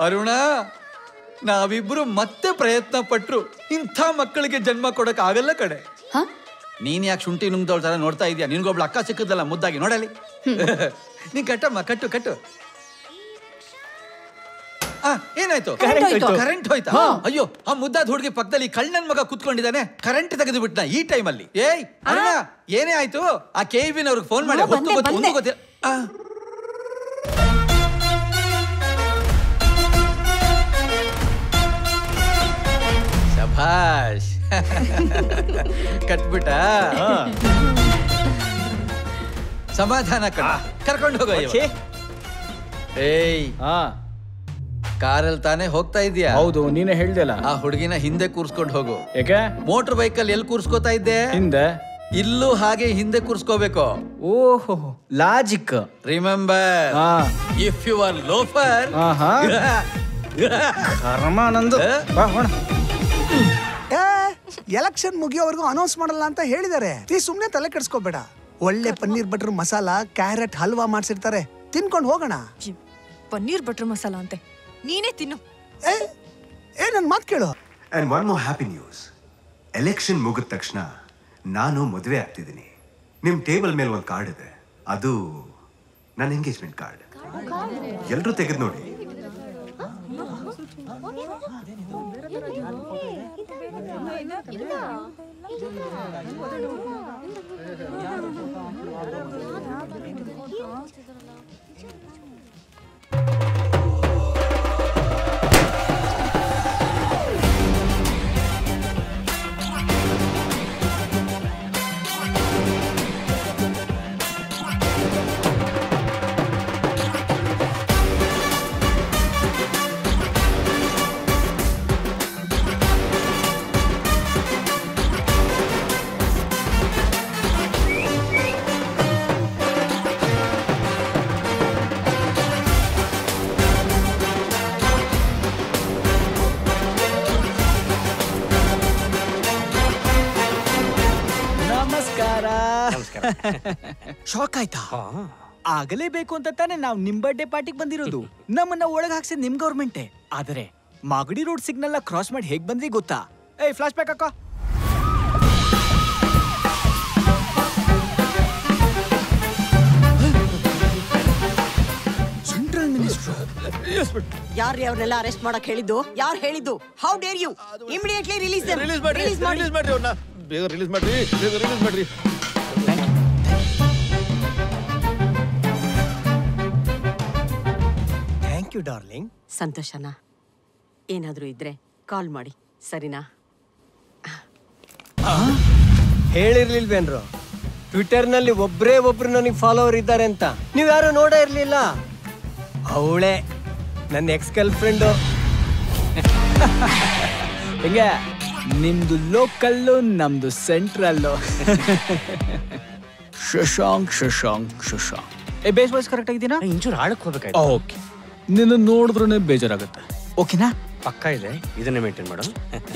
ಅರುಣ, ನಾವಿಬ್ರು ಮತ್ತೆ ಪ್ರಯತ್ನ ಪಟ್ರು ಇಂಥ ಮಕ್ಕಳಿಗೆ ಜನ್ಮ ಕೊಡಕ್ ಆಗಲ್ಲ ಕಡೆ. ನೀನ್ ಯಾಕೆ ಶುಂಠಿ ನುಂಗ್ದವಳ ತರ ನೋಡ್ತಾ ಇದೀಯ? ನಿನ್ಗೊಬ್ಳು ಅಕ್ಕ ಸಿಕ್ಕದಲ್ಲ ಮುದ್ದಾಗಿ, ನೋಡಲಿ. ನೀನ್ ಕಟ್ಟಮ್ಮ, ಕಟ್ಟು ಕಟ್ಟು. ಏನಾಯ್ತು? ಕರೆಂಟ್ ಹೋಯ್ತಾ? ಅಯ್ಯೋ, ಆ ಮುದ್ದಾದ ಹುಡುಗಿ ಪಕ್ಕದಲ್ಲಿ ಕಳ್ಳನ್ ಮಗ ಕುತ್ಕೊಂಡಿದ್ದಾನೆ, ಕರೆಂಟ್ ತೆಗೆದು ಬಿಟ್ಟ ಈ ಟೈಮಲ್ಲಿ. ಏಯ್ ಅರುಣ, ಏನೇ ಆಯ್ತು? ಆ KVN ಅವ್ರಿಗೆ ಫೋನ್ ಮಾಡಿ. ಗೊತ್ತಿಲ್ಲ. ಶಭಾಷ್, ಕಟ್ಬಿಟ್ಟ. ಸಮಾಧಾನ ಕರ್ಕೊಂಡು ಹೋಗೋ. ಏಯ್, ಕಾರಲ್ಲಿ ತಾನೇ ಹೋಗ್ತಾ ಇದೀಯಾ? ಹೌದು, ನೀನೇ ಹೇಳ್ದಲ್ಲ. ಆ ಹುಡುಗಿನ ಹಿಂದೆ ಕೂರ್ಸ್ಕೊಂಡು ಹೋಗು. ಯಾಕೆ? ಮೋಟರ್ ಬೈಕಲ್ಲಿ ಎಲ್ಲಿ ಕೂರ್ಸ್ಕೋತಾ ಇದ್ದೆ? ಹಿಂದೆ. ಇಲ್ಲೂ ಹಾಗೆ ಹಿಂದೆ ಕೂರ್ಸ್ಕೋಬೇಕು. ಓಹೋ, logic. Remember, if you are loafer. Karmananda. Election ಮುಗಿಯೋವರೆಗೂ ಅನೌನ್ಸ್ ಮಾಡಲ್ಲ ಅಂತ ಹೇಳಿದಾರೆ. ಸುಮ್ನೆ ತಲೆ ಕೆಡ್ಸ್ಕೋಬೇಡ. ಒಳ್ಳೆ ಪನ್ನೀರ್ ಬಟರ್ ಮಸಾಲಾ, ಕ್ಯಾರೆಟ್ ಹಲ್ವಾ ಮಾಡ್ಸಿರ್ತಾರೆ, ತಿನ್ಕೊಂಡು ಹೋಗೋಣ. ಪನ್ನೀರ್ ಬಟರ್ ಮಸಾಲಾ ಅಂತೆ, ನೀನೇ ತಿನ್ನು. ನನ್ ಮಾತು ಕೇಳು. And one more happy news. Election ಮುಗಿದ ತಕ್ಷಣ ನಾನು ಮದುವೆ ಆಗ್ತಿದ್ದೀನಿ. ನಿಮ್ ಟೇಬಲ್ ಮೇಲೆ ಒಂದು ಕಾರ್ಡ್ ಇದೆ, ಅದು ನನ್ನ ಎಂಗೇಜ್ಮೆಂಟ್ ಕಾರ್ಡ್. ಎಲ್ರೂ ತೆಗೆದು ನೋಡಿ. ಶಾಕ್ ಆಯ್ತಾ? ಆಗಲೇಬೇಕು ಅಂತ ತಾನೆ ನಾವು ನಿಮ್ ಬರ್ಡೇ ಪಾರ್ಟಿಗೆ ಬಂದಿರೋದು. ನಮ್ಮನ್ನ ಒಳಗೆ ಹಾಕ್ಸಿದ್ ನಿಮ್ ಗೌರ್ಮೆಂಟೇ. ಆದರೆ ಮಾಗಡಿ ರೋಡ್ ಸಿಗ್ನಲ್ ಕ್ರಾಸ್ ಮಾಡಿ ಹೇಗ್ ಬಂದ್ರಿ ಗೊತ್ತಾ? ಏಯ್, ಫ್ಲಾಶ್ ಬ್ಯಾಕ್ ಅಕ್ಕ. ಸೆಂಟ್ರಲ್ ಮಿನಿಸ್ಟರ್ ಯಾರು ಅವ್ರನ್ನೆಲ್ಲ ಅರೆಸ್ಟ್ ಮಾಡಕ್ ಹೇಳಿದ್ದು? ಯಾರು ಹೇಳಿದ್ದು? How dare you? Immediately release them. Release ಮಾಡಿ ಅವ್ರನ್ನ. ಬೇಗ ರಿಲೀಸ್ ಮಾಡ್ರಿ. Thank you darling. ಸಂತೋಷನಾ? ಏನಾದ್ರೂ ಇದ್ರೆ ಕಾಲ್ ಮಾಡಿ, ಸರಿನಾ? ಹೇಳಿರ್ಲಿಲ್ವೇನ್ರು ಟ್ವಿಟರ್ನಲ್ಲಿ ಒಬ್ರು ನನಗೆ ಫಾಲೋವರ್ ಇದ್ದಾರೆ ಅಂತ? ನೀವು ಯಾರು ನೋಡೇ ಇರ್ಲಿಲ್ಲ? ಅವಳೇ ನನ್ನ ಎಕ್ಸ್ ಗರ್ಲ್ ಫ್ರೆಂಡು. ಹೆಂಗೆ? ನಿಮ್ದು ಲೋಕಲ್ಲು, ನಮ್ದು ಸೆಂಟ್ರಲ್ಲು. ಶಶಾಂಕ್. ಏ, ಬೇಸ್ ವಾಯ್ಸ್ ಕರೆಕ್ಟ್ ಆಗಿದ್ದೀನಾ? ಇಂಚೂರು ಆಳಕ್ಕೆ ಹೋಗ್ಬೇಕಾಯ್ತು. ಓಕೆ, ನಿನ್ನ ನೋಡಿದ್ರೆ ಬೇಜಾರಾಗುತ್ತೆ. ಓಕೆನಾ? ಪಕ್ಕ ಇದೆ, ಇದನ್ನೇ ಮೇಂಟೈನ್ ಮಾಡು.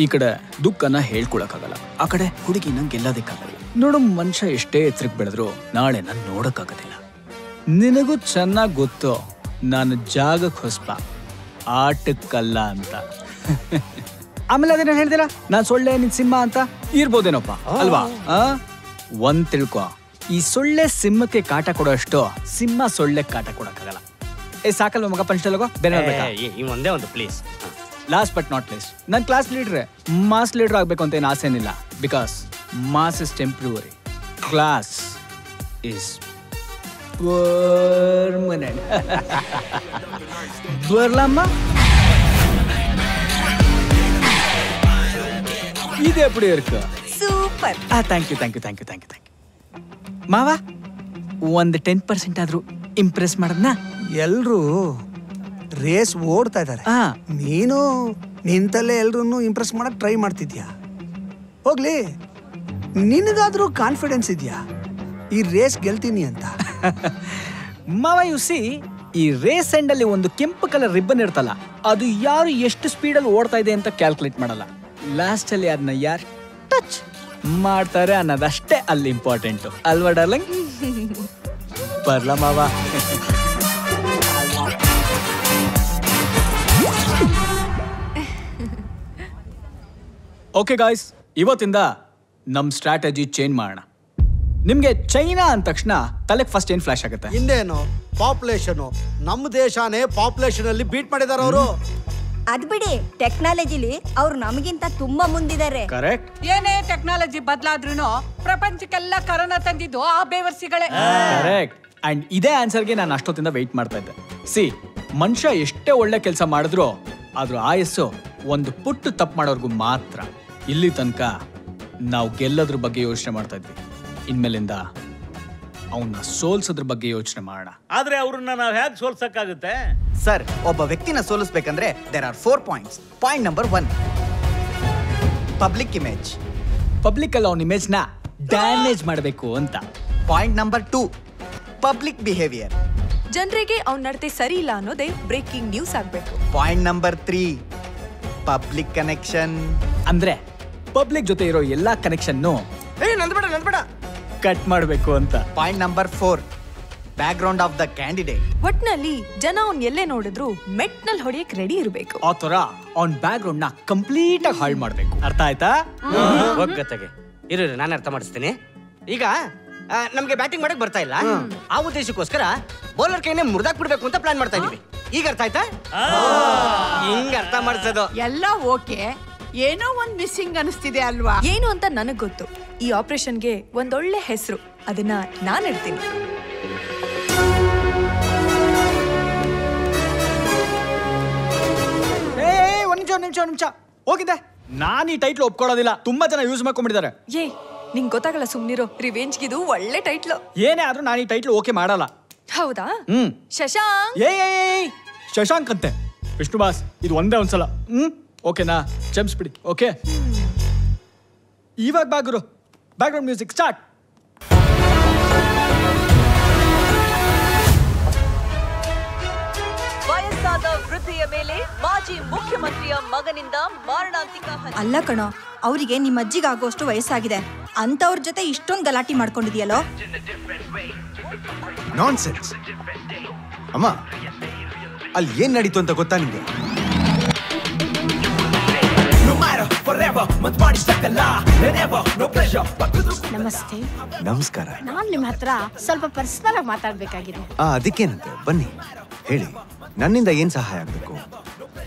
ಈ ಕಡೆ ದುಃಖನ ಹೇಳ್ಕೊಳಕ್ಕಾಗಲ್ಲ, ಆ ಕಡೆ ಹುಡುಗಿನ ಗೆಲ್ಲೋದಕ್ಕಾಗಲ್ಲ. ನೋಡು, ಮನುಷ್ಯ ಎಷ್ಟೇ ಎತ್ತರಕ್ಕೆ ಬೆಳೆದ್ರು ನಾಳೆ ನಾನು ನೋಡಕ್ಕಾಗೋದಿಲ್ಲ. ನಿನಗೂ ಚೆನ್ನಾಗಿ ಗೊತ್ತು ನಾನು ಜಾಗಕ್ಕೆ ಹೊಸ್ಪ, ಆಟಕ್ಕಲ್ಲ ಅಂತ. ಆಮೇಲೆ ಅದೇನ ಹೇಳ್ದಿಲ್ಲ, ನಾನ್ ಸೊಳ್ಳೆ ನಿನ್ ಸಿಂಹ ಅಂತ. ಇರ್ಬೋದೇನಪ್ಪ, ಅಲ್ವಾ? ಒಂದ್ ತಿಳ್ಕೊ, ಈ ಸೊಳ್ಳೆ ಸಿಂಹಕ್ಕೆ ಕಾಟ ಕೊಡೋ ಅಷ್ಟು ಸಿಂಹ ಸೊಳ್ಳೆ ಕಾಟ ಕೊಡಕ್ಕಾಗಲ್ಲ. ಸಾಕಲ್ವ ಮಗ? ಪಂಚಲಗೋ ಬೇರೆ ಒಂದೇ ಒಂದು please. Last but not least, ನನ್ನ ಕ್ಲಾಸ್ ಲೀಡ್ರೆ ಮಾಸ್ ಲೀಡರ್ ಆಗ್ಬೇಕು ಅಂತ ಏನು ಆಸೆ ಏನಿಲ್ಲ. Because mass is temporary, class is permanent. ಬರ್ಲಮ್ಮ, ಇದು ಎಪ್ಪಡಿ ಇருக்கு? ಸೂಪರ್. Thank you. ಮಾವ, ಒಂದು 10% ಆದ್ರೂ ಇಂಪ್ರೆಸ್ ಮಾಡದ್ನಾ? ಎಲ್ರು ರೇಸ್ ಓಡ್ತಾ ಇದ್ದಾರೆ, ನೀನು ನಿಂತಲ್ಲೇ ಎಲ್ರು ಇಂಪ್ರೆಸ್ ಮಾಡಕ್ ಟ್ರೈ ಮಾಡ್ತಿದ್ಯಾ. ಹೋಗ್ಲಿ, ನಿನಗಾದ್ರೂ ಕಾನ್ಫಿಡೆನ್ಸ್ ಇದೆಯಾ ಈ ರೇಸ್ ಗೆಲ್ತೀನಿ ಅಂತ? ಮಾವ, ಯು ಸಿ, ಈ ರೇಸ್ ಎಂಡ್ ಅಲ್ಲಿ ಒಂದು ಕೆಂಪು ಕಲರ್ ರಿಬ್ಬನ್ ಇರ್ತಲ್ಲ, ಅದು ಯಾರು ಎಷ್ಟು ಸ್ಪೀಡಲ್ಲಿ ಓಡ್ತಾ ಇದೆ ಅಂತ ಕ್ಯಾಲ್ಕುಲೇಟ್ ಮಾಡಲ್ಲ. ಲಾಸ್ಟ್ ಅಲ್ಲಿ ಅದನ್ನ ಯಾರು ಟಚ್ ಮಾಡ್ತಾರೆ ಅನ್ನೋದಷ್ಟೇ ಅಲ್ಲಿ ಇಂಪಾರ್ಟೆಂಟ್, ಅಲ್ವಾ ಡಾರ್ಲಿಂಗ್? ಬರ್ಲಾ ಮಾವ? ಓಕೆ ಗಾಯ್ಸ್, ಇವತ್ತಿಂದ ನಮ್ಮ ಸ್ಟ್ರಾಟಜಿ ಚೇಂಜ್ ಮಾಡೋಣ. ನಿಮ್ಗೆ ಚೈನಾ ಅಂದ ತಕ್ಷಣ ತಲೆಗೆ ಫಸ್ಟ್ ಏನ್ ಫ್ಲಾಶ್ ಆಗುತ್ತೆ? ಹಿಂದೇನು ಪಾಪ್ಯುಲೇಷನ್, ನಮ್ಮ ದೇಶನೇ ಪಾಪ್ಯುಲೇಷನ್ ಅಲ್ಲಿ ಬೀಟ್ ಮಾಡಿದಾರ ಅವರು. ಅದ್ ಬಿಡಿ, ಟೆಕ್ನಾಲಜಿಲಿ ಅವ್ರು ನಮಗಿಂತ ತುಂಬಾ ಮುಂದಿದ್ದಾರೆ. ಕರೆಕ್ಟ್. ಏನೇ ಟೆಕ್ನಾಲಜಿ ಬದಲಾದ್ರೂ ಪ್ರಪಂಚಕ್ಕೆಲ್ಲ ಕರೋನಾ ತಂದಿದ್ದು ಆ ಬೇವರ್ಸಿಗಳೇ. ಕರೆಕ್ಟ್. ಅಂಡ್ ಇದೇ ಆನ್ಸರ್ಗೆ ನಾನು ಅಷ್ಟೊತ್ತಿಂದ ವೆಯ್ಟ್ ಮಾಡ್ತಾ ಇದ್ದೆ. ಸಿ, ಮನುಷ್ಯ ಎಷ್ಟೇ ಒಳ್ಳೆ ಕೆಲಸ ಮಾಡಿದ್ರು ಆದ್ರೂ ಆಯಸ್ಸು ಒಂದು ಪುಟ್ಟು ತಪ್ಪು ಮಾಡೋರ್ಗು ಮಾತ್ರ. ಇಲ್ಲಿ ತನಕ ನಾವು ಗೆಲ್ಲೋದ್ರ ಬಗ್ಗೆ ಯೋಚನೆ ಮಾಡ್ತಾ ಇದ್ವಿ, ಇನ್ಮೇಲಿಂದ ಅವನ್ನ ಸೋಲ್ಸೋದ್ರ ಬಗ್ಗೆ ಯೋಚನೆ ಮಾಡೋಣ. ಆದ್ರೆ ಅವ್ರನ್ನ ನಾವು ಹೇಗೆ ಸೋಲ್ಸಕ್ಕಾಗುತ್ತೆ ಸರ್? ಒಬ್ಬ ವ್ಯಕ್ತಿನ ಸೋಲಿಸ್ಬೇಕಂದ್ರೆ there are 4 points. Point number 1, public image. Public ಅಲ್ಲಿ ಅವನ ಇಮೇಜ್ ನ ಡ್ಯಾಮೇಜ್ ಮಾಡಬೇಕು ಅಂತ. Point number 2, public behaviour. ಜನರಿಗೆ ಅವ್ನ ನಡತೆ ಸರಿ ಇಲ್ಲ ಅನ್ನೋದೇ ಬ್ರೇಕಿಂಗ್ ನ್ಯೂಸ್ ಆಗ್ಬೇಕು. Point number 3, public connection. ಅಂದ್ರೆ ಪಬ್ಲಿಕ್ ಜೊತೆ ಇರೋ ಎಲ್ಲಾ ಕನೆಕ್ಷನ್ ನಂದ್ಬೇಡ ಕಟ್ ಮಾಡಬೇಕು ಅಂತ. Point number 4, background of the candidate. ಒಟ್ನಲ್ಲಿ ಜನ ಅವ್ನ್ ಎಲ್ಲೇ ನೋಡಿದ್ರು ಮೆಟ್ನಲ್ಲಿ ಹೊಡೆಯಕ್ ರೆಡಿ ಇರಬೇಕು. ಆ ತರ ಅವ್ನ ಬ್ಯಾಕ್ ಗ್ರೌಂಡ್ ನ ಕಂಪ್ಲೀಟ್ ಆಗಿ ಹಾಳು ಮಾಡ್ಬೇಕು. ಅರ್ಥ ಆಯ್ತಾ? ಒಗ್ಗತ್ತಗೆ ಇರು, ನಾನು ಅರ್ಥ ಮಾಡಿಸ್ತೀನಿ. ಈಗ ನಮ್ಗೆ ಬ್ಯಾಟಿಂಗ್ ಮಾಡಕ್ ಬರ್ತಾ ಇಲ್ಲ, ಆ ಉದ್ದೇಶಕ್ಕೋಸ್ಕರ ಬೌಲರ್ ಕೈನೇ ಮುರಿದಾಕ್ ಬಿಡ್ಬೇಕು ಅಂತ ಪ್ಲಾನ್ ಮಾಡ್ತಾ ಇದೀವಿ. ಈಗ ಅರ್ಥ ಆಯ್ತಾ? ಹಿಂಗ ಅರ್ಥ ಮಾಡಿಸೋದು ಎಲ್ಲ ಓಕೆ, ಏನೋ ಒಂದ್ ಮಿಸ್ಸಿಂಗ್ ಅನಿಸ್ತಿದೆ ಅಲ್ವಾ? ಏನು ಅಂತ ನನಗ್ ಗೊತ್ತು. ಈ ಆಪರೇಷನ್ಗೆ ಒಂದೊಳ್ಳೆ ಹೆಸರು, ಅದನ್ನ ನಾನ್ ಇಡ್ತೀನಿ. ಒಂದ್ ನಿಮಿಷ ಹೋಗಿದೆ. ನಾನು ಈ ಟೈಟ್ಲ್ ಒಪ್ಕೊಳ್ಳೋದಿಲ್ಲ. ತುಂಬಾ ಜನ ಯೂಸ್ ಮಾಡ್ಕೊಂಡ್ಬಿಟ್ಟಿದ್ದಾರೆ. ನಿಂಗ್ ಗೊತ್ತಾಗಲ್ಲ, ಸುಮ್ನಿರೋ. ರಿವೆಂಜ್ಗಿದು ಒಳ್ಳೆ ಟೈಟ್ಲು. ಏನೇ ಆದ್ರೂ ನಾನು ಈ ಟೈಟ್ಲ್ ಓಕೆ ಮಾಡಲ್ಲ. ಹೌದಾ? ಶಶಾಂಕ್. ಶಶಾಂಕ್ ಅಂತೆ. ವಿಷ್ಣು ಬಾಸ್, ಇದು ಒಂದೇ ಒಂದ್ಸಲ. ಓಕೆನಾ? ಕ್ಷಮಿಸ್ಬಿಡಿ. ಓಕೆ, ಇವಾಗ ಬಾಗುರು. Background music start. ವಯಸ್ಸಾದ ವೃದ್ಧೆಯ ಮೇಲೆ ಮಾಜಿ ಮುಖ್ಯಮಂತ್ರಿಯ ಮಗನಿಂದ ಮಾರಣಾಂತಿಕ ಹಲ್ಲೆ. ಅಲ್ಲ ಕಣೋ, ಅವರಿಗೆ ನಿಮ್ಮ ಅಜ್ಜಿಗೆ ಆಗೋಷ್ಟು ವಯಸ್ಸಾಗಿದೆ, ಅಂತವ್ರ ಜೊತೆ ಇಷ್ಟೊಂದು ಗಲಾಟೆ ಮಾಡ್ಕೊಂಡಿದ್ಯಲ್ಲೋ. ನಾನ್ಸೆನ್ಸ್. ಅಮ್ಮ, ಅಲ್ಲಿ ಏನ್ ನಡೀತು ಅಂತ ಗೊತ್ತಾ ನಿಮ್ಗೆ? ನಮಸ್ತೆ. ನಮಸ್ಕಾರ. ನಾನ್ ನಿಮ್ಮ ಹತ್ರ ಸ್ವಲ್ಪ ಪರ್ಸನಲ್ ಆಗಿ ಮಾತಾಡ್ಬೇಕಾಗಿದೆ. ಅದಕ್ಕೇನಂತೆ, ಬನ್ನಿ ಹೇಳಿ, ನನ್ನಿಂದ ಏನ್ ಸಹಾಯ ಆಗ್ಬೇಕು?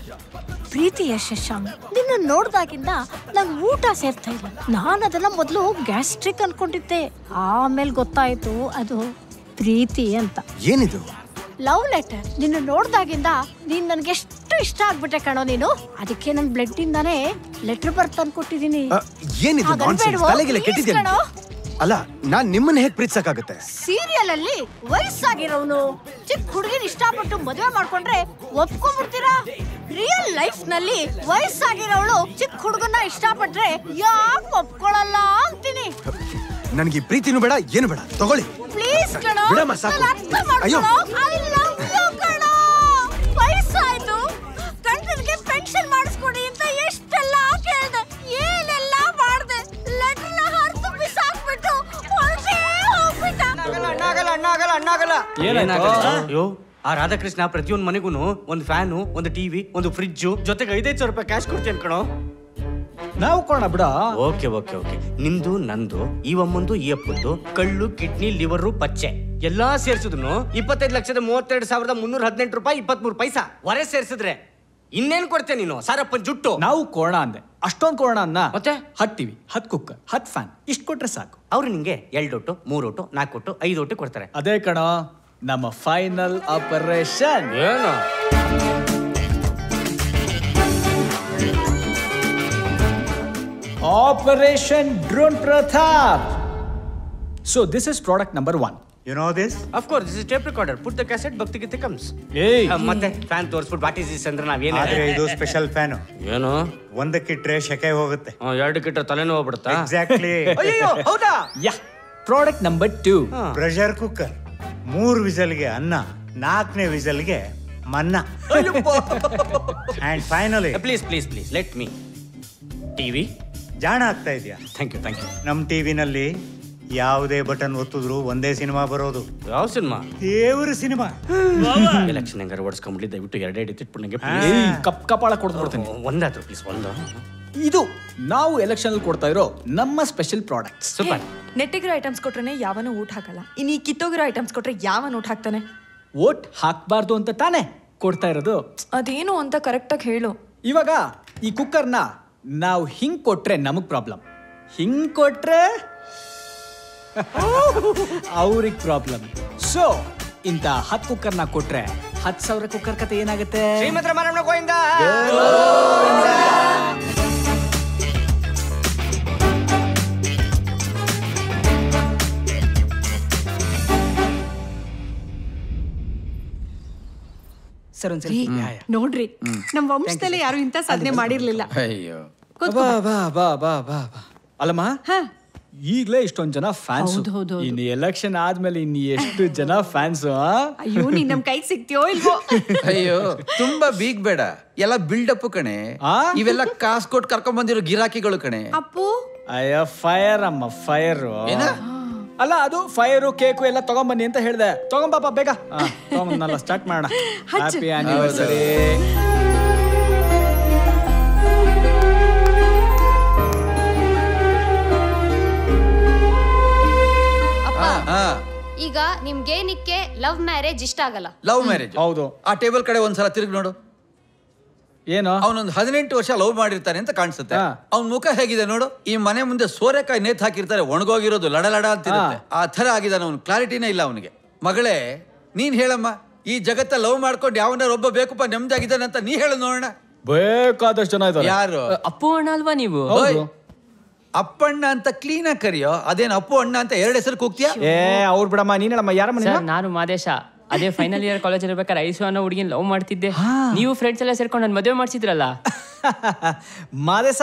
ಪ್ರೀತಿಯ ಶಶಾಂಕ್, ನಿನ್ನ ನೋಡ್ದಾಗಿಂದ ನಂಗೆ ಊಟ ಸೇರ್ತಾ ಇಲ್ಲ. ನಾನು ಅದನ್ನ ಮೊದಲು ಗ್ಯಾಸ್ಟ್ರಿಕ್ ಅನ್ಕೊಂಡಿದ್ದೆ, ಆಮೇಲೆ ಗೊತ್ತಾಯ್ತು ಅದು ಪ್ರೀತಿ ಅಂತ. ಏನಿದು? Love letter. ನಿನ್ನ ನೋಡ್ದಾಗಿಂದ ನೀನ್ ನನ್ಗೆ ಎಷ್ಟು ಇಷ್ಟ ಆಗ್ಬಿಟ್ಟೆ ಕಣೋ ನೀನು. ಅದಕ್ಕೆ ನನ್ ಬ್ಲಡ್ ಇಂದಾನೇ ಲೆಟರ್ ಬರ್ತ ಅನ್ಕೊಟ್ಟಿದೀನಿ. ಏನಿದು ನಾನ್ಸೆನ್ಸ್? ತಲೆಗೆಲ್ಲ ಕೆಟ್ಟಿದ್ಯಾ? ಅಲ್ಲ, ನಾನ್ ನಿಮ್ಮನ್ನ ಹೇಗೆ ಪ್ರೀತಿಸಕ್ಕಾಗತ್ತೆ? ಸೀರಿಯಲ್ ಅಲ್ಲಿ ವಯಸ್ಸಾಗಿರೋನು ಚಿಕ್ಕ ಹುಡುಗಿನ ಇಷ್ಟಪಟ್ಟು ಮದುವೆ ಮಾಡ್ಕೊಂಡ್ರೆ ಒಪ್ಕೊಂಡ್ಬಿಡ್ತೀರಾ? ರಿಯಲ್ ಲೈಫ್ ನಲ್ಲಿ ವಯಸ್ಸಾಗಿರೋಳು ಚಿಕ್ಕ ಹುಡುಗನ ಇಷ್ಟಪಟ್ರೆ ಯಾಕೆ ಒಪ್ಕೊಳ್ಳಲ್ಲ ಅಂತೀನಿ. ನನಗೆ ಪ್ರೀತಿನೂ ಬೇಡ, ಏನು ಬೇಡ, ತಗೊಳ್ಳಿ ಪ್ಲೀಸ್ ಕಣೋ. ಬಿಡಮ್ಮ, ಸಾಕು. ಅಯ್ಯೋ, ವಯಸ್ಸಾಯ್ತು, ಗಂಡನಿಗೆ ಪೆನ್ಷನ್ ಮಾಡಿಸ್ಕೊಡಿ ಅಂತ ಎಷ್ಟೆಲ್ಲ ಕೇಳ್ದೆ, ಏನೆಲ್ಲ ಮಾಡ್ದೆ. ಲೆಟರ್ನ ಹರಿದು ಬಿಸಾಕ್ಬಿಟ್ಟು ಹೊರಟೇ ಹೋಗ್ಬಿಟ್ಟ. ಅಯ್ಯೋ, ಆ ರಾಧಾಕೃಷ್ಣ ಪ್ರತಿಯೊಂದು ಮನೆಗೂ ಒಂದು ಫ್ಯಾನು, ಒಂದು ಟಿವಿ, ಒಂದು ಫ್ರಿಡ್ಜ್ ಜೊತೆಗೆ 5,500 ರೂಪಾಯಿ ಕ್ಯಾಶ್ ಕೊಡ್ತೀನಿ ಕಣೋ. ನಾವು ಕೊಡೋಣ ಬಿಡ. Okay okay okay. ನಿಮ್ದು ನಂದು, ಈ ಅಮ್ಮಂದು ಈ ಅಪ್ಪಂದು, ಕಳ್ಳು, ಕಿಡ್ನಿ, ಲಿವರು, ಪಚ್ಚೆ ಎಲ್ಲಾ ಸೇರ್ಸಿದ್ರು 25,32,318 ರೂಪಾಯಿ 23 ಪೈಸಾ. ಹೊರೆ ಸೇರ್ಸಿದ್ರೆ ಇನ್ನೇನ್ ಕೊಡ್ತೇನೆ ನೀನು? ಸಾರಪ್ಪನ್ ಜುಟ್ಟು. ನಾವು ಕೊಡೋಣ ಅಂದೆ, ಅಷ್ಟೊಂದು ಕೊಡೋಣ ಅನ್ನ. ಮತ್ತೆ 10 ಟಿವಿ, 10 ಕುಕ್ಕರ್, 10 ಫ್ಯಾನ್, ಇಷ್ಟು ಕೊಟ್ರೆ ಸಾಕು. ಅವ್ರು ನಿಂಗೆ 2 ಓಟು, 3 ಓಟು, 4 ಓಟು, 5 ಓಟು ಕೊಡ್ತಾರೆ. ಅದೇ ಕಣ ನಮ್ಮ ಫೈನಲ್ ಆಪರೇಷನ್. ಏನು? Operation drone Pratap. So this is product number 1. You know this? Of course, this is tape recorder. Put the cassette, Bhakti Gita comes. ಮತ್ತೆ ಫ್ಯಾನ್ ತೋರಿಸ್ಬಿಟ್ಟು ವಾಟ್ ಇಸ್ ದಿಸ್ ಅಂದ್ರೆ ನಾವೇನು? ಆದ್ರೆ ಇದು ಸ್ಪೆಷಲ್ ಫ್ಯಾನ್. ಏನು? ಒಂದಕ್ಕಿಟ್ರೆ ಶೆಕೆ ಹೋಗುತ್ತೆ. 2 ಕಿಟ್ರೆ ತಲೆನೋ ಹೋಗ್ಬಿಡುತ್ತಾ? ಎಕ್ಸಾಕ್ಟ್ಲಿ. ಅಯ್ಯೋ, ಹೌದಾ? Yeah. Product number 2, pressure cooker. 3 ವಿಸಲ್ಗೆ ಅನ್ನ, 4ನೇ ವಿಸಲ್ಗೆ ಮನ್ನ. And finally, please please please let me. TV ಜಾಣ ಆಗ್ತಾ ಇದೆಯಾ? Thank you thank you. ನಮ್ಮ ಟಿವಿನಲ್ಲಿ ಯಾವುದೇ ಬಟನ್ ಒತ್ತಿದ್ರು ಒಂದೇ ಸಿನಿಮಾ ಬರೋದು. ಯಾವ ಸಿನಿಮಾ? ದೇವರ ಸಿನಿಮಾ. ಎಲೆಕ್ಷನ್ ಹೆಂಗಾರ ಓಡಿಸ್ಕೊಂಡ್ಬಿಟ್ಟು ದಯವಿಟ್ಟು 2 ಇಟ್ಟಿಟ್ಬಿಟ್ಟು ನಂಗೆ ಕಪ್ ಕಪಾಳ ಕೊಡ್ತೀನಿ. ಒಂದಾದ್ರು ಪ್ಲೀಸ್, ಒಂದು ಇದು ನಾವು ಎಲೆಕ್ಷನ್ ಅಲ್ಲಿ ಕೊಡ್ತಾ ಇರೋ ನಮ್ಮ ಸ್ಪೆಷಲ್ ಪ್ರಾಡಕ್ಟ್. ಸೂಪರ್. ನೆಟ್ಟಿಗಿರೋ ಐಟಮ್ಸ್ ಕೊಟ್ರೆ ಯಾವನೂ ಊಟ ಹಾಕಲ್ಲ. ಇನ್ನು ಈ ಕಿತ್ತೋಗಿರೋ ಐಟಮ್ಸ್ ಕೊಟ್ರೆ ಯಾವನ್ ಊಟ ಹಾಕ್ತಾನೆ? ಓಟ್ ಹಾಕ್ಬಾರ್ದು ಅಂತ ತಾನೇ ಕೊಡ್ತಾ ಇರೋದು. ಅದೇನು ಅಂತ ಕರೆಕ್ಟಾಗಿ ಹೇಳು. ಇವಾಗ ಈ ಕುಕ್ಕರ್ನ ನಾವು ಹಿಂಗ್ ಕೊಟ್ರೆ ನಮಗ್ ಪ್ರಾಬ್ಲಮ್, ಹಿಂಗ್ ಕೊಟ್ರೆ ಅವ್ರಿಗೆ ಪ್ರಾಬ್ಲಮ್. ಸೊ ಇಂತ 10 ಕುಕ್ಕರ್ನ ಕೊಟ್ರೆ 10,000 ಕುಕ್ಕರ್ ಕತೆ ಏನಾಗುತ್ತೆ? ಶ್ರೀಮಂತರ ಮರಣ ಗೋವಿಂದ. ಸರ್ ಒಂದ್ಸರಿ ನೋಡ್ರಿ ನಮ್ ವಂಶದಲ್ಲೇ ಯಾರು ಇಂತ ಸಾಧನೆ ಮಾಡಿರ್ಲಿಲ್ಲ. ಅಯ್ಯೋ ಅಲ್ಲಮ್ಮ, ಈಗ್ಲೇ ಇಷ್ಟೊಂದ್ ಜನ ಫ್ಯಾನ್ಸ್, ಇನ್ನು ಎಲೆಕ್ಷನ್ ಆದ್ಮೇಲೆ ಇನ್ನು ಎಷ್ಟು ಜನ ಫ್ಯಾನ್ಸ್. ಅಯ್ಯೋ ನೀನ್ ನಮ್ ಕೈಗೆ ಸಿಗ್ತೀಯೋ ಇಲ್ವೋ? ಅಯ್ಯೋ ತುಂಬಾ ಬೀಗ್ ಬೇಡ, ಎಲ್ಲ ಬಿಲ್ಡಪ್ ಕಣೆ. ಇವೆಲ್ಲ ಕಾಸು ಕೊಟ್ಟು ಕರ್ಕೊಂಡ್ ಬಂದಿರೋ ಗಿರಾಕಿಗಳು ಕಣೆ. ಅಪ್ಪು ಅಯ್ಯೋ ಫೈರ್ ಅಮ್ಮ, ಫೈರ್ ಅಲ್ಲ, ಅದು ಫೈರು ಕೇಕು ಎಲ್ಲ ತಗೊಂಬನ್ನಿ ಅಂತ ಹೇಳ್ದೆ. ತಗೊಂಬಾಪ ಬೇಗ. ತಗೊಂಬಲ್ಲ, ಸ್ಟಾರ್ಟ್ ಮಾಡೋಣ. Happy anniversary. ಈಗ ನಿಮ್ಗೇನಿಕ್ಕೆ ಲವ್ ಮ್ಯಾರೇಜ್ ಇಷ್ಟ ಆಗಲ್ಲ? ಲವ್ ಮ್ಯಾರೇಜ್ ಹೌದು. ಆ ಟೇಬಲ್ ಕಡೆ ಒಂದ್ಸಲ ತಿರುಗಿ ನೋಡು. ಏನು ಅವನೊಂದು 18 ವರ್ಷ ಲವ್ ಮಾಡಿರ್ತಾನೆ ಅಂತ ಕಾಣಿಸುತ್ತೆ. ಅವ್ನ ಮುಖ ಹೇಗಿದೆ ನೋಡು. ಈ ಮನೆ ಮುಂದೆ ಸೋರೆಕಾಯಿ ನೇತ್ ಹಾಕಿರ್ತಾರೆ, ಒಣಗೋಗಿರೋದು ಲಡಲಡ ಅಂತಿರುತ್ತೆ. ಆ ತರ ಆಗಿದಾನ ಅವನು. ಕ್ಲಾರಿಟಿನೇ ಇಲ್ಲ ಅವನಿಗೆ. ಮಗಳೇ ನೀನ್ ಹೇಳಮ್ಮ, ಈ ಜಗತ್ತ ಲವ್ ಮಾಡ್ಕೊಂಡು ಯಾವನಾರು ಒಬ್ಬ ಬೇಕಪ್ಪ ನೆಮ್ಮದಿಯಾಗಿದ್ದಾನೆ ಅಂತ ನೀ ಹೇಳು ನೋಡೋಣ. ಬೇಕಾದಷ್ಟು ಜನ ಇದ್ದಾರೆ. ಯಾರು? ಅಪ್ಪು ಅಣ್ಣ ಅಲ್ವಾ ನೀವು? ಅಪ್ಪಣ್ಣ ಅಂತ ಕ್ಲೀನ್ ಆಗಿ ಕರಿಯೋ, ಅದೇನು ಅಪ್ಪು ಅಣ್ಣ ಅಂತ 2 ಹೆಸರು ಕೂಗ್ತೀಯಾ? ಅವ್ರು ಬಿಡಮ್ಮ, ನೀನ್ ಹೇಳಮ್ಮ. ಯಾರ ಮನೆ? ನಾನು ಮಾದೇಶ. ಅದೇ ಫೈನಲ್ ಇಯರ್ ಕಾಲೇಜ್ ಇರ್ಬೇಕಾದ್ರೆ ಐಸು ಅನ್ನೋ ಹುಡುಗಿನ ಲವ್ ಮಾಡ್ತಿದ್ದೆ. ನೀವು ಫ್ರೆಂಡ್ಸ್ ಎಲ್ಲ ಸೇರ್ಕೊಂಡು ನನ್ನ ಮದುವೆ ಮಾಡ್ಸಿದ್ರಲ್ಲ. ಮಾದೇಶ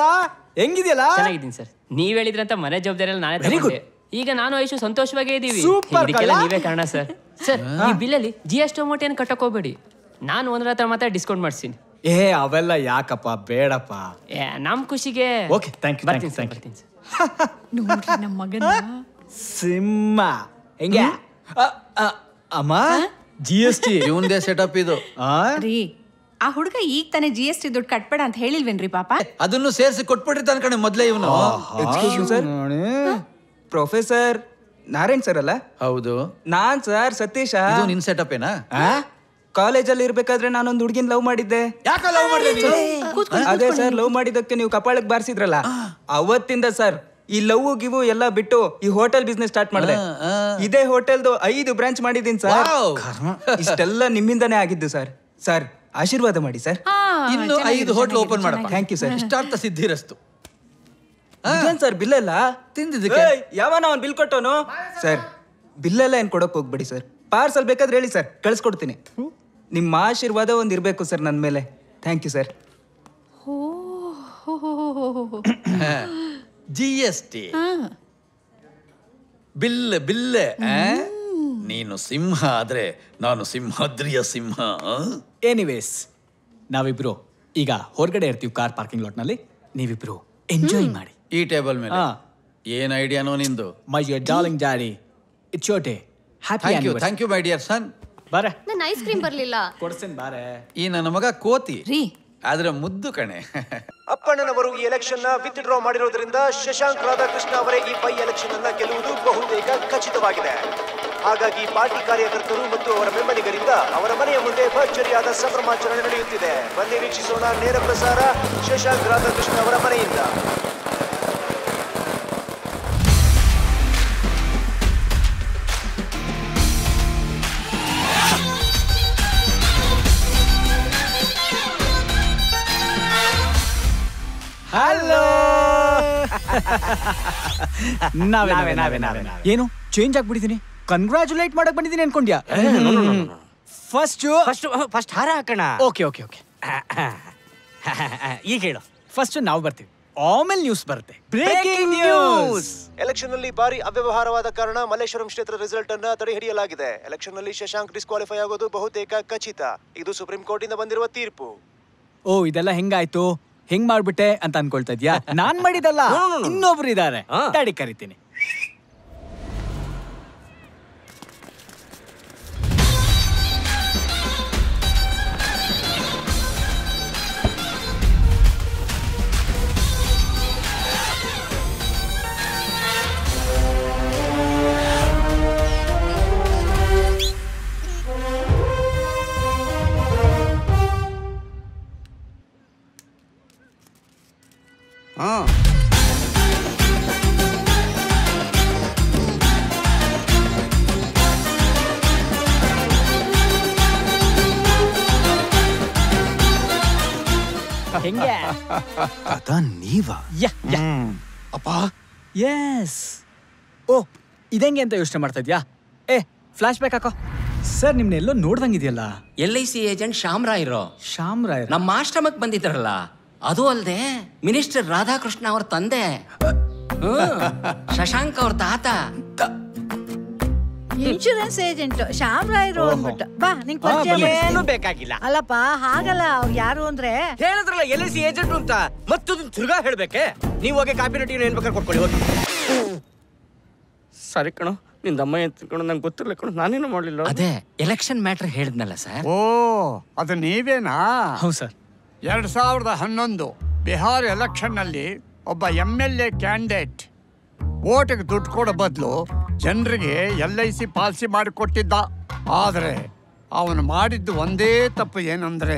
ಹೆಂಗಿದ್ಯಲ್ಲ? ಚೆನ್ನಾಗಿದ್ದೀನಿ ಸರ್. ನೀವ್ ಹೇಳಿದ್ರಂತ ಮನೆ ಜವಾಬ್ದಾರಿ ಎಲ್ಲ ನಾನೇ ತಗೊಂಡೆ. ಈಗ ನಾನು ಐಶು ಸಂತೋಷವಾಗೇ ಇದೀವಿ. ಇದಕ್ಕೆಲ್ಲ ನೀವೇ ಕಾರಣ ಸರ್. ಸರ್ ಈ ಬಿಲ್ಲಲ್ಲಿ GST ಅಮೌಂಟ್ ಏನು ಕಟ್ಟಕ್ ಹೋಗ್ಬೇಡಿ. ನಾನು ಒಂದ್ರ ಹತ್ರ ಮಾತ್ರ ಡಿಸ್ಕೌಂಟ್ ಮಾಡ್ತೀನಿ. ಅವೆಲ್ಲ ಯಾಕಪ್ಪ, ಬೇಡಪ್ಪ. ನಮ್ ಖುಷಿಗೆ. Okay, thank you. ಬರ್ತೀನಿ ಸರ್. ನೋಡ್ರಿ ನಮ್ಮ ಮಗನ ಸಿಂಹ ಹೆಂಗೆ ಅಮ್ಮ? GST ಇವಂದೇ ಸೆಟಪ್ ಇದು. ರೀ ಆ ಹುಡುಗ ಈಗ ತಾನೇ GST ದುಡ್ಡು ಕಟ್ಬೇಡ ಅಂತ ಹೇಳಿಲ್ವೇನ್ರಿ ಪಾಪ? ಅದನ್ನು ಸೇರಿಸಿ ಕೊಟ್ಬಿಟ್ಟಿರ್ತಾನೆ ಕಣೆ ಮೊದ್ಲೇ ಇವನು. ಪ್ರೊಫೆಸರ್ ನಾರಾಯಣ್ ಸರ್ ಅಲ್ಲ? ಹೌದು. ನಾನ್ ಸರ್ ಸತೀಶ. ಇದು ನಿನ್ ಸೆಟಪ್ ಏನಾ? ಕಾಲೇಜಲ್ಲಿ ಇರ್ಬೇಕಾದ್ರೆ ನಾನೊಂದು ಹುಡುಗಿನ ಲವ್ ಮಾಡಿದ್ದೆ. ಯಾಕೆ ಲವ್ ಮಾಡಿದೆ? ಅದೇ ಸರ್, ಲವ್ ಮಾಡಿದಕ್ಕೆ ನೀವು ಕಪಾಳಕ್ಕೆ ಬಾರಿಸಿದ್ರಲ್ಲ, ಅವತ್ತಿಂದ ಸರ್ ಈ ಲವ್ ಗಿವು ಎಲ್ಲ ಬಿಟ್ಟು ಈ ಹೋಟೆಲ್ ಬಿಸ್ನೆಸ್ ಸ್ಟಾರ್ಟ್ ಮಾಡಿದೆ. ಇದೇ ಹೋಟೆಲ್ದು 5 ಬ್ರಾಂಚ್ ಮಾಡಿದೀನಿ ಸರ್. ಇಷ್ಟೆಲ್ಲ ನಿಮ್ಮಿಂದಾನೇ ಆಗಿದ್ದು ಸರ್. ಸರ್ ಆಶೀರ್ವಾದ ಮಾಡಿ ಸರ್. ಇನ್ನು 5 ಹೋಟೆಲ್ ಓಪನ್ ಮಾಡಪ್ಪ. Thank you sir. ಇಷ್ಟಾರ್ಥ ಸಿದ್ಧಿರಸ್ತು. ಇದೇನ್ ಸರ್ ಬಿಲ್ ಎಲ್ಲ ತಿಂದಿದ್ದಕ್ಕೆ? ಯಾವನ ಅವ್ನು ಬಿಲ್ ಕೊಟ್ಟವನು? ಸರ್ ಬಿಲ್ಲೆಲ್ಲ ಏನ್ ಕೊಡಕ್ ಹೋಗ್ಬೇಡಿ ಸರ್. ಪಾರ್ಸಲ್ ಬೇಕಾದ್ರೆ ಹೇಳಿ ಸರ್, ಕಳ್ಸ್ಕೊಡ್ತೀನಿ. ನಿಮ್ಮ ಆಶೀರ್ವಾದ ಒಂದ್ ಇರ್ಬೇಕು ಸರ್ ನನ್ನ ಮೇಲೆ. Thank you sir. GST bill. ನೀನು ಸಿಂಹ ಆದ್ರೆ ನಾನು ಸಿಂಹಾದ್ರಿಯ ಸಿಂಹ. ಎನಿವೇಸ್, ನಾವಿಬ್ರು ಈಗ ಹೊರಗಡೆ ಇರ್ತೀವಿ ಕಾರ್ ಪಾರ್ಕಿಂಗ್ ಲಾಟ್ ನಲ್ಲಿ. ನೀವಿಬ್ರು ಎಂಜಾಯ್ ಮಾಡಿ. ಈ ಟೇಬಲ್ ಮೇಲೆ ಏನ್ ಐಡಿಯಾನೋ ನಿಂದು? My darling daddy, it's your day. Thank you my dear son. ಬಾರೆ, ನನ್ನ ಐಸ್ ಕ್ರೀಮ್ ಬರ್ಲಿಲ್ಲ. ಕೊಡ್ಸೇನ್ ಬಾರೆ. ಈ ನನ್ನ ಮಗ ಕೋತಿ ಆದ್ರೆ ಮುದ್ದು ಕಣೆ. ಅಪ್ಪಣ್ಣನವರು ಈ ಎಲೆಕ್ಷನ್ ನ ವಿತ್ ಡ್ರಾ ಮಾಡಿರೋದ್ರಿಂದ ಶಶಾಂಕ್ ರಾಧಾಕೃಷ್ಣ ಅವರೇ ಈ ಬೈ ಎಲೆಕ್ಷನ್ ಅನ್ನ ಗೆಲ್ಲುವುದು ಬಹುತೇಕ ಖಚಿತವಾಗಿದೆ. ಹಾಗಾಗಿ ಪಾರ್ಟಿ ಕಾರ್ಯಕರ್ತರು ಮತ್ತು ಅವರ ಬೆಂಬಲಿಗರಿಂದ ಅವರ ಮನೆಯ ಮುಂದೆ ಭರ್ಜರಿಯಾದ ಸಂಭ್ರಮಾಚರಣೆ ನಡೆಯುತ್ತಿದೆ. ಬನ್ನಿ ವೀಕ್ಷಿಸೋಣ ನೇರ ಪ್ರಸಾರ ಶಶಾಂಕ್ ರಾಧಾಕೃಷ್ಣ ಅವರ ಮನೆಯಿಂದ. ಹಲೋ. ಏನು ಚೇಂಜ್ ಆಗ್ಬಿಟ್ಟಿದೀನಿ? ಕಂಗ್ರಾಚುಲೇಟ್ ಮಾಡಕ್ ಬಂದಿದ್ದೀನಿ ಅನ್ಕೊಂಡ್ಯಾ? ಫಸ್ಟ್ ಹಾರ ಹಾಕೋಣ. ಓಕೆ. ಈಗ ಹೇಳು. ಫಸ್ಟ್ ನಾವು ಬರ್ತೀವಿ, ಆಮೇಲೆ ನ್ಯೂಸ್ ಬರುತ್ತೆ. Breaking news. ಎಲೆಕ್ಷನ್ ನಲ್ಲಿ ಭಾರಿ ಅವ್ಯವಹಾರವಾದ ಕಾರಣ ಮಲ್ಲೇಶ್ವರಂ ಕ್ಷೇತ್ರ ರಿಸಲ್ಟ್ ಅನ್ನ ತಡೆಹಿಡಿಯಲಾಗಿದೆ. ಎಲೆಕ್ಷನ್ ನಲ್ಲಿ ಶಶಾಂಕ್ ಡಿಸ್ಕ್ವಾಲಿಫೈ ಆಗೋದು ಬಹುತೇಕ ಖಚಿತ. ಇದು ಸುಪ್ರೀಂ ಕೋರ್ಟ್ ಇಂದ ಬಂದಿರುವ ತೀರ್ಪು. ಓ, ಇದೆಲ್ಲ ಹೆಂಗಾಯ್ತು, ಹೆಂಗ್ ಮಾಡ್ಬಿಟ್ಟೆ ಅಂತ ಅನ್ಕೊಳ್ತಾ ಇದ್ಯಾ? ನಾನ್ ಮಾಡಿದಲ್ಲ, ಇನ್ನೊಬ್ರು ಇದಾರೆ. ತಡಿ ಕರಿತೀನಿ. ಹೆಂಗೆ ಅದಾ ನೀವಾ? ಅಪ್ಪ ಎಸ್. ಓ ಇದೆಂಗೆ ಅಂತ ಯೋಚನೆ ಮಾಡ್ತಾ ಇದ್ಯಾ? ಫ್ಲಾಶ್ ಬ್ಯಾಕ್ ಹಾಕೋ. ಸರ್ ನಿಮ್ನ ಎಲ್ಲೋ ನೋಡ್ದಂಗಿದೆಯಲ್ಲ. LIC agent ಶ್ಯಾಮ್ರಾಯ್ರು. ಶ್ಯಾಮ್ರಾಯ್ ನಮ್ಮ ಆಶ್ರಮಕ್ಕೆ ಬಂದಿದ್ದಾರಲ್ಲ, ಅದು ಅಲ್ಲದೆ ಮಿನಿಸ್ಟರ್ ರಾಧಾಕೃಷ್ಣ ಅವ್ರ ತಂದೆ, ಶಶಾಂಕ್ ಅವ್ರ ತಾತ. ಇನ್ಶೂರೆನ್ಸ್ ಏಜೆಂಟ್ ಶ್ಯಾಮ್ರಾಯರು ಅಂದ್ಬಿಟ್ಟು ಬಾ ನಿಂಗೆ ಏನು ಬೇಕಾಗಿಲ್ಲ. ಅಲ್ಲಪ್ಪ ಹಾಗಲ್ಲ ಅವ್ರು ಯಾರು ಅಂದ್ರೆ ಹೇಳಿದ್ರಲ್ಲ LIC ಏಜೆಂಟ್ ಅಂತ, ಮತ್ತದನ್ನ ತಿರ್ಗಾ ಹೇಳ್ಬೇಕೆ? ನೀವು ಹೋಗಿ ಕಾಪಿ ಟೀ ಏನ್ ಬೇಕಾದ್ರೆ ಕೊಟ್ಕೊಳ್ಳಿ ಹೋಗಿ. ಸರಿ ಕಣೋ, ನಿಂದ ಅಮ್ಮ ಅಂತ ಕಣೋ, ನಂಗೆ ಗೊತ್ತಿರಲಿಲ್ಲ ಕಣೋ, ನಾನೇನು ಮಾಡಲಿಲ್ಲ. ಅದೇ ಎಲೆಕ್ಷನ್ ಮ್ಯಾಟ್ರ್ ಹೇಳಿದ್ನಲ್ಲ ಸರ್. ಓ ಅದು ನೀವೇನಾ? ಹೌದು ಸರ್. 2011 ಬಿಹಾರ್ ಎಲೆಕ್ಷನ್ನಲ್ಲಿ ಒಬ್ಬ MLA ಕ್ಯಾಂಡಿಡೇಟ್ ಓಟಿಗೆ ದುಡ್ಡು ಕೊಡೋ ಬದಲು ಜನರಿಗೆ LIC ಪಾಲಿಸಿ ಮಾಡಿಕೊಟ್ಟಿದ್ದ. ಆದರೆ ಅವನು ಮಾಡಿದ್ದು ಒಂದೇ ತಪ್ಪು, ಏನಂದ್ರೆ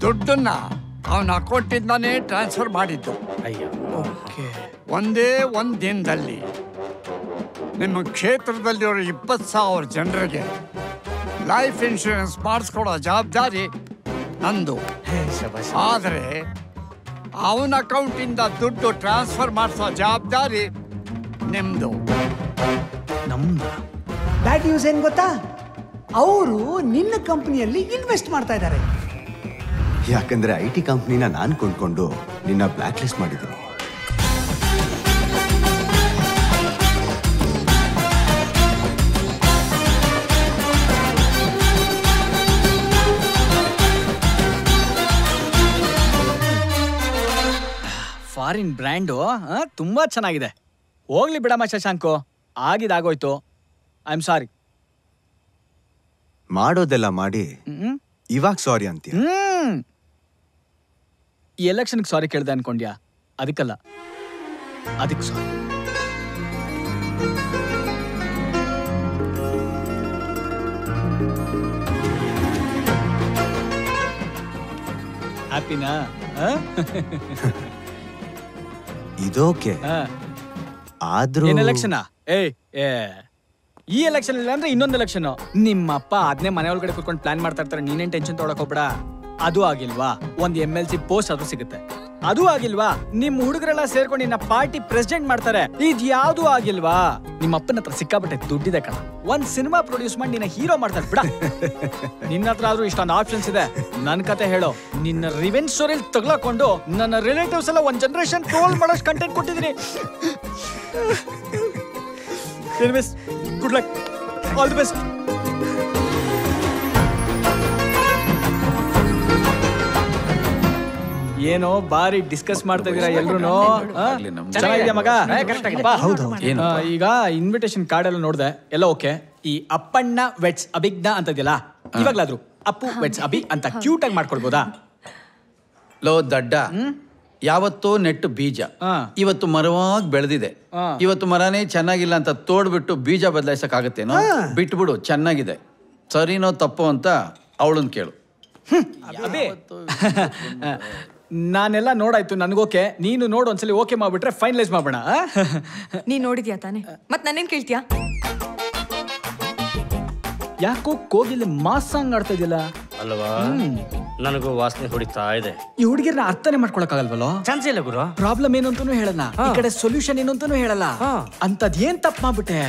ದುಡ್ಡನ್ನ ಅವನ ಅಕೌಂಟಿಂದಾನೇ ಟ್ರಾನ್ಸ್ಫರ್ ಮಾಡಿದ್ದು. ಒಂದೇ ಒಂದು ದಿನದಲ್ಲಿ ನಿಮ್ಮ ಕ್ಷೇತ್ರದಲ್ಲಿರೋ 20,000 ಜನರಿಗೆ ಲೈಫ್ ಇನ್ಶೂರೆನ್ಸ್ ಮಾಡಿಸ್ಕೊಡೋ ಜವಾಬ್ದಾರಿ ನಂದು. ಆದರೆ ಅವನ ಅಕೌಂಟಿಂದ ದುಡ್ಡು ಟ್ರಾನ್ಸ್ಫರ್ ಮಾಡಿಸೋ ಜವಾಬ್ದಾರಿ ನಿಮ್ದು. ಬ್ಯಾಡ್ ನ್ಯೂಸ್ ಏನ್ ಗೊತ್ತಾ? ಅವರು ನಿನ್ನ ಕಂಪನಿಯಲ್ಲಿ ಇನ್ವೆಸ್ಟ್ ಮಾಡ್ತಾ ಇದ್ದಾರೆ. ಯಾಕಂದ್ರೆ IT ಕಂಪ್ನಿನ ನಾನು ಕೊಂಡ್ಕೊಂಡು ನಿನ್ನ ಬ್ಲಾಕ್ ಲಿಸ್ಟ್ ಮಾಡಿದ್ದೀನಿ. ಫಾರಿನ್ ಬ್ರ್ಯಾಂಡು ತುಂಬಾ ಚೆನ್ನಾಗಿದೆ. ಹೋಗ್ಲಿ ಬಿಡಮ್ಮ ಶಶಾಂಕು, ಆಗಿದಾಗೋಯ್ತು. I am sorry. ಮಾಡೋದೆಲ್ಲ ಮಾಡಿ ಇವಾಗ ಸಾರಿ ಅಂತೀಯ? ಈ ಎಲೆಕ್ಷನ್ಗೆ ಸಾರಿ ಕೇಳ್ದೆ ಅನ್ಕೊಂಡ್ಯಾ? ಅದಕ್ಕಲ್ಲ, ಅದಕ್ಕೆ ಸಾರಿ. ಹ್ಯಾಪಿನಾ? ಇದೋಕೆ ಆದ್ರೂ ಏನ್ ಎಲೆಕ್ಷನ್? ಈ ಎಲೆಕ್ಷನ್ ಇಲ್ಲ ಅಂದ್ರೆ ಇನ್ನೊಂದು ಎಲೆಕ್ಷನ್. ನಿಮ್ಮಪ್ಪ ಅದನ್ನೇ ಮನೆ ಒಳಗಡೆ ಕುತ್ಕೊಂಡು ಪ್ಲಾನ್ ಮಾಡ್ತಾ ಇರ್ತಾರೆ, ನೀನೇನ್ ಟೆನ್ಷನ್ ತೊಗೊಳಕ್ ಹೋಗ್ಬೇಡ. ಅದು ಆಗಿಲ್ವಾ, ಒಂದು MLC ಪೋಸ್ಟ್ ಅದು ಸಿಗುತ್ತೆ. ಅದು ಆಗಿಲ್ವಾ, ನಿಮ್ ಹುಡುಗರೆಲ್ಲ ಸೇರ್ಕೊಂಡು ನಿನ್ನ ಪಾರ್ಟಿ ಪ್ರೆಸಿಡೆಂಟ್ ಮಾಡ್ತಾರೆ. ಇದ್ಯಾವ್ದು ಆಗಿಲ್ವಾ, ನಿಮ್ಮ ಅಪ್ಪನ ಹತ್ರ ಸಿಕ್ಕಾಪಟ್ಟೆ ದುಡ್ಡಿದೆ ಕಣ. ಒಂದ್ ಸಿನಿಮಾ ಪ್ರೊಡ್ಯೂಸ್ ಮಾಡಿ ನಿನ್ನ ಹೀರೋ ಮಾಡ್ತಾರೆ ಬಿಡ. ನಿನ್ನ ಹತ್ರ ಆದ್ರೂ ಇಷ್ಟೊಂದು ಆಪ್ಷನ್ಸ್ ಇದೆ. ನನ್ ಕತೆ ಹೇಳೋ, ನಿನ್ನ ರಿವೆಂಜ್ ಸ್ಟೋರಿಲ್ ತಗ್ಲಾಕೊಂಡು ನನ್ನ ರಿಲೇಟಿವ್ಸ್ ಎಲ್ಲ ಒಂದ್ ಜನರೇಷನ್ ಟ್ರೋಲ್ ಮಾಡೋಷ್ಟು ಕಂಟೆಂಟ್ ಕೊಟ್ಟಿದ್ದೀನಿ. Good luck, all the best. ಏನೋ ಬಾರಿ ಡಿಸ್ಕಸ್ ಮಾಡ್ತಾ ಇದೀರಾ ಎಲ್ರು? ಚೆನ್ನಾಗಿದೆ ಮಗ. ಈಗ ಇನ್ವಿಟೇಷನ್ ಕಾರ್ಡ್ ಎಲ್ಲ ನೋಡ್ದೆ, ಎಲ್ಲ ಓಕೆ. ಈ ಅಪ್ಪಣ್ಣ ವೆಟ್ಸ್ ಅಭಿಜ್ಞ ಅಂತದಿಲ್ಲ, ಇವಾಗ್ಲಾದ್ರು ಅಪ್ಪು ವೆಟ್ಸ್ ಅಭಿ ಅಂತ ಕ್ಯೂಟ್ ಆಗಿ ಮಾಡ್ಕೊಳ್ಬೋದಾ? ಲೋ ದಡ್ಡ, ಯಾವತ್ತೋ ನೆಟ್ಟು ಬೀಜ ಇವತ್ತು ಮರವಾಗಿ ಬೆಳೆದಿದೆ. ಇವತ್ತು ಮರನೇ ಚೆನ್ನಾಗಿಲ್ಲ ಅಂತ ತೋಡ್ಬಿಟ್ಟು ಬೀಜ ಬದಲಾಯಿಸಕ್ ಆಗತ್ತೇನೋ? ಬಿಟ್ಬಿಡು, ಚೆನ್ನಾಗಿದೆ. ಸರಿನೋ ತಪ್ಪು ಅಂತ ಅವಳನ್ ಕೇಳು. ನಾನೆಲ್ಲ ನೋಡಾಯ್ತು, ನನ್ಗೋಕೆ. ನೀನು ನೋಡು, ಒಂದ್ಸಲಿ ಓಕೆ ಮಾಡ್ಬಿಟ್ರೆ ಫೈನಲೈಸ್ ಮಾಡೋಣ. ನೀನ್ ನೋಡಿದ್ಯಾ ತಾನೆ? ಮತ್ ನಾನೇನ್ ಕೇಳ್ತೀಯಾ? ಯಾಕೋ ಕೋಗಿಲೆ ಮಾಸ್ ಸಾಂಗ್ ಆಡ್ತಾ ಇದೆಯಲ್ಲ ಅಲ್ವಾ? ನನಗೂ ವಾಸನೆ ಹೊಡಿತಾ ಇದೆ. ಈ ಹುಡುಗಿರ್ನ ಅರ್ಥನೇ ಮಾಡ್ಕೊಳಕ್ಕಾಗಲ್ವಲ್ಲೋ? ಚಾನ್ಸ್ ಇಲ್ಲ ಗುರು. ಪ್ರಾಬ್ಲಮ್ ಏನು ಅಂತಾನೂ ಹೇಳಲ್ಲ, ಈ ಕಡೆ ಸೊಲ್ಯೂಷನ್ ಏನು ಅಂತಾನೂ ಹೇಳಲ್ಲ. ಅಂತದ್ ಏನ್ ತಪ್ಪು ಮಾಡ್ಬಿಟ್ಟೆ?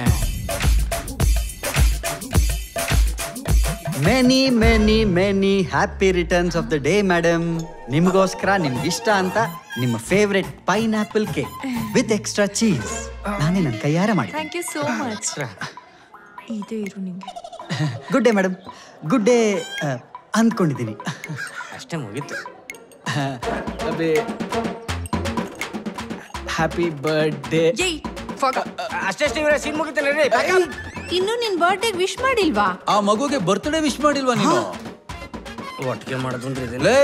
Many many many happy returns of the day madam. ನಿಮಗೋಸ್ಕರ ನಿಮ್ಗಿಷ್ಟ ಅಂತ ನಿಮ್ಮ favourite pineapple cake with extra cheese ನಾನೇ ನನ್ನ ಕೈಯಾರ ಮಾಡಿ. Thank you so much. ಇದೇ ಇರು ನಿಂಗೆ. Good day madam. Good day ಅಂದ್ಕೊಂಡಿದ್ದೀನಿ. ಅಷ್ಟೇ ಮುಗೀತು. Happy birthday. ಅಷ್ಟೇ ಸೀನ್ ಮುಗಿತೇನೆ. ಇನ್ನು ನಿನ್ ಬರ್ಡೇ ವಿಶ್ ಮಾಡಿಲ್ವಾ? ಆ ಮಗುಗೆ ಬರ್ತ್ಡೇ ವಿಶ್ ಮಾಡಿಲ್ವಾ ನೀನು? ಒಟ್ಟಿಗೆ ಮಾಡಿದ್ರೆ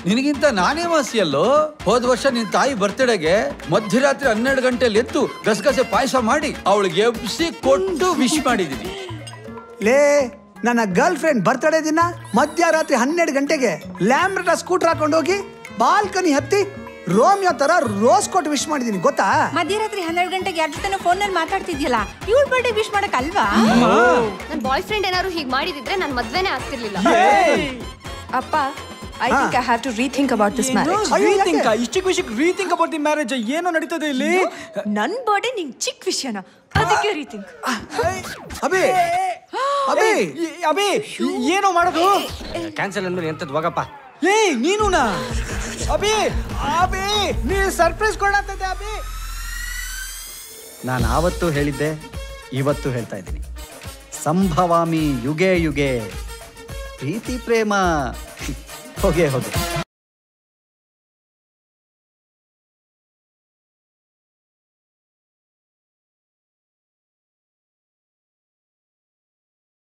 ನಿನಗಿಂತ ನಾನೇ ವಾಸಿಯಲ್ಲೋ. ಹೋದ ವರ್ಷ ನಿನ್ ತಾಯಿ ಬರ್ತ್ಡೇಗೆ ಮಧ್ಯರಾತ್ರಿ 12 ಗಂಟೆಯಲ್ಲಿ ಎದ್ದು ಗಸಗಸೆ ಪಾಯಸ ಮಾಡಿ ಅವಳಿಗೆ ಎಬ್ಸಿ ಕೊಟ್ಟು ವಿಶ್ ಮಾಡಿದೀನಿ. ಲೇ, ನನ್ನ ಗರ್ಲ್ ಫ್ರೆಂಡ್ ಬರ್ತ್ಡೇ ದಿನ ಮಧ್ಯರಾತ್ರಿ 12 ಗಂಟೆಗೆ ಲ್ಯಾಂಬ್ರೆಟಾ ಸ್ಕೂಟರ್ ಹಾಕೊಂಡು ಹೋಗಿ ಬಾಲ್ಕನಿ ಹತ್ತಿ ರೋಮಿಯೋ ತರ ರೋಸ್ ಕೊಟ್ಟು ವಿಶ್ ಮಾಡಿದೀನಿ, ಗೊತ್ತಾ? ಮಧ್ಯರಾತ್ರಿ 12 ಗಂಟೆಗೆ ಯಾರ ಜೊತೆ ಫೋನ್ ನಲ್ಲಿ ಮಾತಾಡ್ತಿದ್ಯಲ್ಲ, ಇವಳ ಬರ್ಡೇ ವಿಶ್ ಮಾಡಕ್ ಅಲ್ವಾ? ನನ್ ಬಾಯ್ ಫ್ರೆಂಡ್ ಏನಾದ್ರು ಹೀಗ್ ಮಾಡಿದಿದ್ರೆ ನನ್ ಮದ್ವೆನೇ ಆಗ್ತಿರ್ಲಿಲ್ಲ. ಅಪ್ಪ, I think I have to rethink about this marriage. Rethink about the marriage ಏನೋ ನಡೀತದೆ ಇಲ್ಲಿ. ನನ್ ಬರ್ಡೇ ನಿಂಗ್ ಚಿಕ್ಕ ವಿಷಯನ, ಅದಕ್ಕೆ ರೀಥಿಂಕ್. ಅಬಿ ಅಬಿ ಅಬಿ ಏನೋ ಮಾಡೋದು? ಕ್ಯಾನ್ಸಲ್ ಅಂದ್ರೆ ಎಂತದ್ ಹೋಗಪ್ಪ. ಲೇ ನೀನುನಾ? ಅಬಿ ಅಬಿ ನೀ ಸರ್ಪ್ರೈಸ್ ಕೊಡಾತದೆ ಅಬಿ. ನಾನು ಆವತ್ತು ಹೇಳಿದ್ದೆ, ಇವತ್ತು ಹೇಳ್ತಾ ಇದ್ದೀನಿ, ಸಂಭವಾಮಿ ಯುಗೆ ಯುಗೆ. ಪ್ರೀತಿ ಪ್ರೇಮ ಹೋಗೇ ಹೋಗಿ.